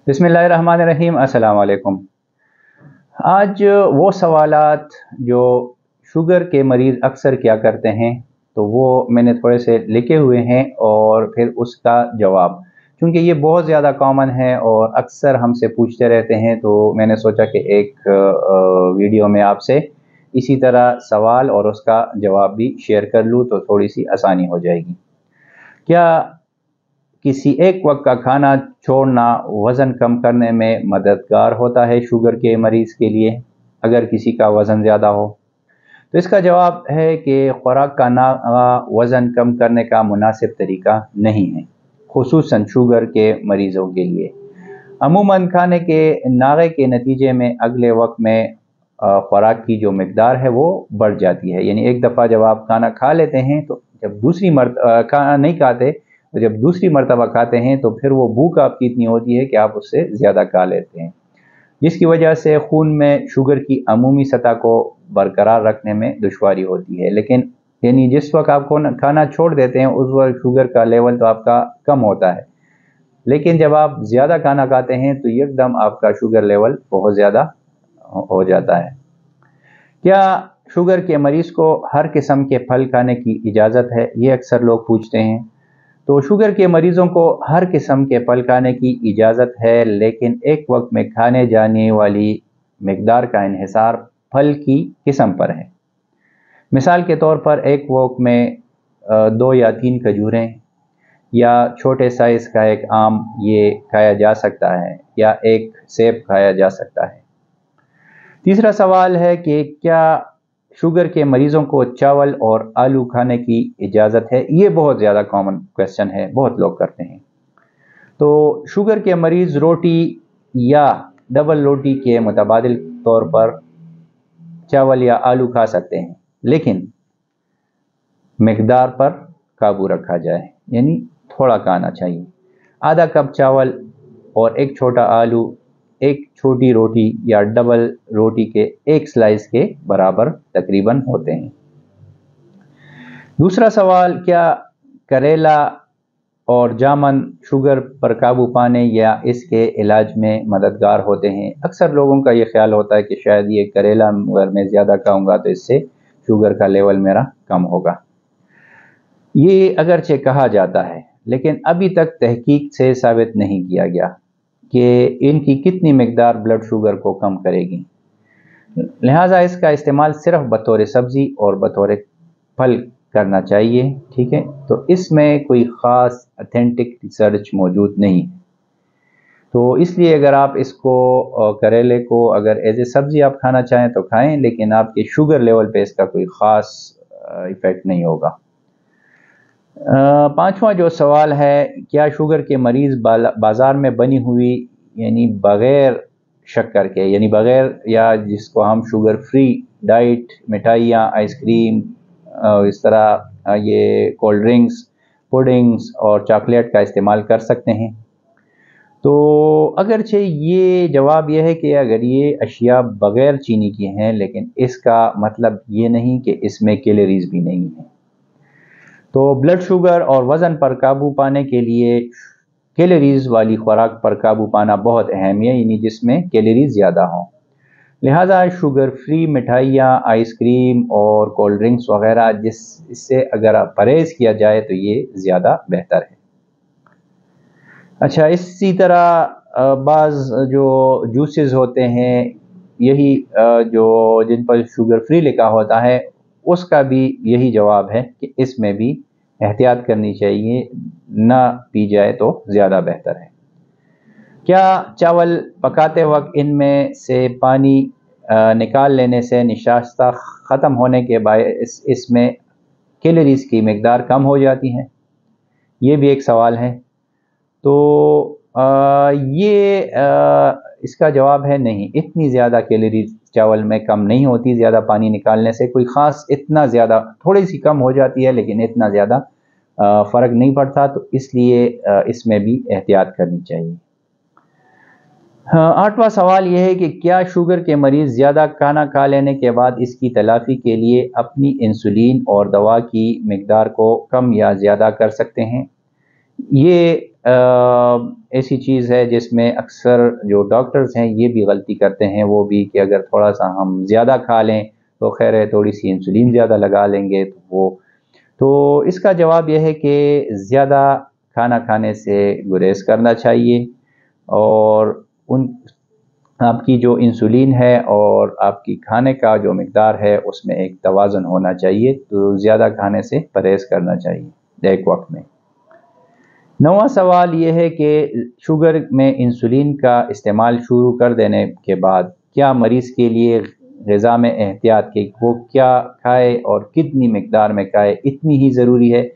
बिस्मिल्लाहिर्रहमानिर्रहीम। अस्सलाम वालेकुम। आज वो सवालात जो शुगर के मरीज़ अक्सर क्या करते हैं, तो वो मैंने थोड़े से लिखे हुए हैं और फिर उसका जवाब, क्योंकि ये बहुत ज़्यादा कॉमन है और अक्सर हमसे पूछते रहते हैं, तो मैंने सोचा कि एक वीडियो में आपसे इसी तरह सवाल और उसका जवाब भी शेयर कर लूँ तो थोड़ी सी आसानी हो जाएगी। क्या किसी एक वक्त का खाना छोड़ना वज़न कम करने में मददगार होता है शुगर के मरीज़ के लिए, अगर किसी का वज़न ज़्यादा हो? तो इसका जवाब है कि खुराक का नागा वज़न कम करने का मुनासिब तरीका नहीं है, खुसूसन शुगर के मरीज़ों के लिए। अमूमन खाने के नागे के नतीजे में अगले वक्त में खुराक की जो मकदार है वो बढ़ जाती है। यानी एक दफ़ा जब आप खाना खा लेते हैं तो जब दूसरी खाना नहीं खाते, तो जब दूसरी मरतबा खाते हैं तो फिर वो भूख आपकी इतनी होती है कि आप उससे ज़्यादा खा लेते हैं, जिसकी वजह से खून में शुगर की अमूमी सतह को बरकरार रखने में दुश्वारी होती है। लेकिन यानी जिस वक्त आप खाना छोड़ देते हैं उस वक्त शुगर का लेवल तो आपका कम होता है, लेकिन जब आप ज़्यादा खाना खाते हैं तो एकदम आपका शुगर लेवल बहुत ज़्यादा हो जाता है। क्या शुगर के मरीज़ को हर किस्म के फल खाने की इजाज़त है, ये अक्सर लोग पूछते हैं। तो शुगर के मरीज़ों को हर किस्म के फल खाने की इजाज़त है, लेकिन एक वक्त में खाने जाने वाली मकदार का इन्हिसार फल की किस्म पर है। मिसाल के तौर पर एक वक्त में 2 या 3 खजूरें या छोटे साइज़ का एक आम ये खाया जा सकता है, या एक सेब खाया जा सकता है। तीसरा सवाल है कि क्या शुगर के मरीज़ों को चावल और आलू खाने की इजाज़त है? ये बहुत ज़्यादा कॉमन क्वेश्चन है, बहुत लोग करते हैं। तो शुगर के मरीज़ रोटी या डबल रोटी के मुतबादिल तौर पर चावल या आलू खा सकते हैं, लेकिन मकदार पर काबू रखा जाए, यानी थोड़ा खाना चाहिए। आधा कप चावल और एक छोटा आलू एक छोटी रोटी या डबल रोटी के एक स्लाइस के बराबर तकरीबन होते हैं। दूसरा सवाल, क्या करेला और जामुन शुगर पर काबू पाने या इसके इलाज में मददगार होते हैं? अक्सर लोगों का ये ख्याल होता है कि शायद ये करेला अगर मैं ज़्यादा खाऊंगा तो इससे शुगर का लेवल मेरा कम होगा। ये अगरचे कहा जाता है, लेकिन अभी तक तहकीक से साबित नहीं किया गया कि इनकी कितनी मकदार ब्लड शुगर को कम करेगी। लिहाजा इसका इस्तेमाल सिर्फ बतौर सब्ज़ी और बतौर फल करना चाहिए, ठीक है। तो इसमें कोई ख़ास ऑथेंटिक रिसर्च मौजूद नहीं है, तो इसलिए अगर आप इसको करेले को अगर एज ए सब्ज़ी आप खाना चाहें तो खाएं, लेकिन आपके शुगर लेवल पे इसका कोई ख़ास इफ़ेक्ट नहीं होगा। पांचवा जो सवाल है, क्या शुगर के मरीज़ बाज़ार में बनी हुई यानी बग़ैर शक्कर के, यानी बग़ैर या जिसको हम शुगर फ्री डाइट मिठाइयाँ, आइसक्रीम, इस तरह ये कोल्ड ड्रिंक्स, पुडिंग्स और चॉकलेट का इस्तेमाल कर सकते हैं? तो अगरचे ये जवाब ये है कि अगर ये अशिया बग़ैर चीनी की हैं, लेकिन इसका मतलब ये नहीं कि इसमें कैलोरीज भी नहीं है। तो ब्लड शुगर और वज़न पर काबू पाने के लिए कैलोरीज वाली खुराक पर काबू पाना बहुत अहम है, यानी जिसमें कैलोरीज ज़्यादा हों। लिहाजा शुगर फ्री मिठाइयाँ, आइसक्रीम और कोल्ड ड्रिंक्स वगैरह इससे अगर परहेज़ किया जाए तो ये ज़्यादा बेहतर है। अच्छा, इसी तरह बाज़ जो जूसेस होते हैं, यही जो जिन पर शुगर फ्री लिखा होता है, उसका भी यही जवाब है कि इसमें भी एहतियात करनी चाहिए, ना पी जाए तो ज़्यादा बेहतर है। क्या चावल पकाते वक्त इनमें से पानी निकाल लेने से निशास्ता ख़त्म होने के बाद इसमें कैलोरीज़ की मकदार कम हो जाती है? ये भी एक सवाल है। तो इसका जवाब है नहीं, इतनी ज़्यादा कैलोरीज चावल में कम नहीं होती ज़्यादा पानी निकालने से। कोई ख़ास इतना ज़्यादा, थोड़ी सी कम हो जाती है, लेकिन इतना ज़्यादा फ़र्क नहीं पड़ता, तो इसलिए इसमें भी एहतियात करनी चाहिए। आठवां सवाल यह है कि क्या शुगर के मरीज़ ज़्यादा खाना खा लेने के बाद इसकी तलाफ़ी के लिए अपनी इंसुलिन और दवा की मकदार को कम या ज़्यादा कर सकते हैं? ये ایسی چیز ہے جس میں اکثر جو ڈاکٹرز ہیں یہ بھی غلطی کرتے ہیں، وہ بھی کہ اگر تھوڑا سا ہم زیادہ کھا لیں تو خیر ہے، تھوڑی سی انسولین زیادہ لگا لیں گے تو اس کا جواب یہ ہے کہ زیادہ کھانا کھانے سے گریز کرنا چاہیے، اور آپ کی جو انسولین ہے اور آپ کی کھانے کا جو مقدار ہے اس میں ایک توازن ہونا چاہیے، تو زیادہ کھانے سے پرہیز کرنا چاہیے ایک وقت میں۔ نواں سوال یہ ہے کہ شوگر میں انسولین کا استعمال شروع کر دینے کے بعد کیا مریض کے لیے غذا میں احتیاط کہ وہ کیا کھائے اور کتنی مقدار میں کھائے اتنی ہی ضروری ہے؟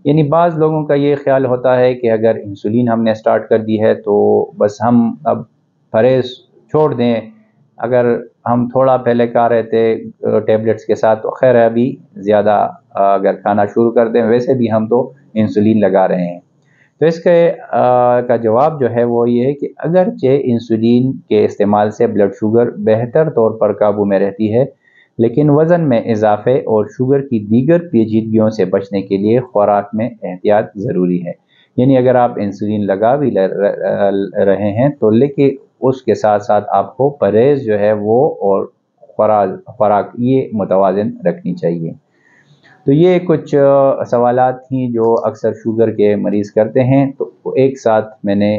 یعنی بعض لوگوں کا یہ خیال ہوتا ہے کہ اگر انسولین ہم نے سٹارٹ کر دی ہے تو بس ہم اب پرہیز چھوڑ دیں، اگر ہم تھوڑا پہلے کھا رہے تھے ٹیبلٹس کے ساتھ تو خیر ہے، ابھی زیادہ اگر کھانا شروع کر دیں، ویسے بھی ہم تو انسولین لگا رہے ہیں۔ تو اس کا جواب جو ہے وہ یہ ہے کہ اگرچہ انسولین کے استعمال سے بلڈ شوگر بہتر طور پر قابو میں رہتی ہے، لیکن وزن میں اضافے اور شوگر کی دیگر پیچیدگیوں سے بچنے کے لیے خوراک میں احتیاط ضروری ہے۔ یعنی اگر آپ انسولین لگا بھی رہے ہیں تو لیکن اس کے ساتھ ساتھ آپ کو پرہیز جو ہے وہ اور خوراک یہ متوازن رکھنی چاہیے۔ تو یہ کچھ سوالات تھیں جو اکثر شوگر کے مریض کرتے ہیں، تو ایک ساتھ میں نے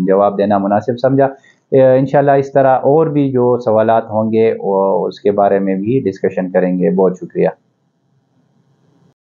جواب دینا مناسب سمجھا۔ انشاءاللہ اس طرح اور بھی جو سوالات ہوں گے اس کے بارے میں بھی ڈسکشن کریں گے۔ بہت شکریہ۔